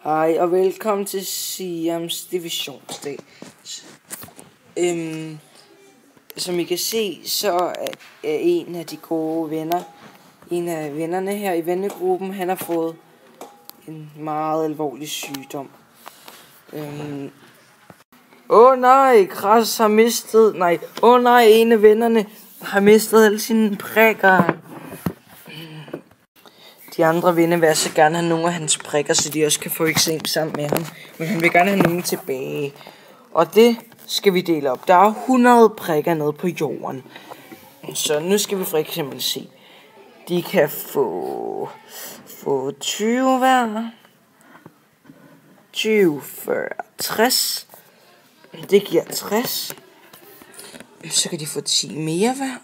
Hej og velkommen til Siams divisionsdag. Som I kan se, så er en af de gode venner, en af vennerne her i vennegruppen, han har fået en meget alvorlig sygdom. Nej, Kras har mistet, en af vennerne har mistet alle sine prikker. De andre venner vil så gerne have nogle af hans prikker, så de også kan få eksem sammen med ham. Men han vil gerne have nogle tilbage. Og det skal vi dele op. Der er 100 prikker nede på jorden. Så nu skal vi for eksempel se. De kan få 20 hver. 20, 40, 60. Det giver 60. Så kan de få 10 mere hver.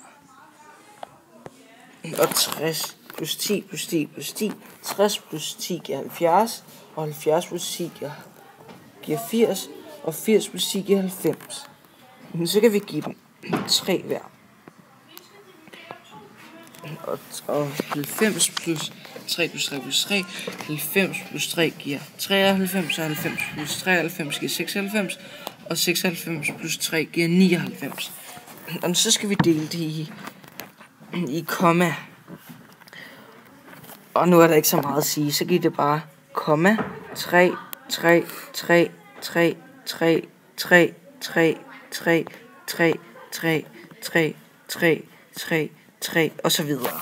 Og 60 plus 10 plus 10 plus 10. 60 plus 10 giver 70. Og 70 plus 10 giver 80. Og 80 plus 10 giver 90. Men så kan vi give dem 3 hver. Og 90 plus 3 plus 3 plus 3. 90 plus 3 giver 93. Og 90 plus 93 giver 96. Og 96 plus 3 giver 99. Og så skal vi dele det i komma. Og nu er der ikke så meget at sige, så giver det bare komma 3, 3, 3, 3, 3, 3, 3, 3, 3, 3, 3, 3, 3, 3, og så videre.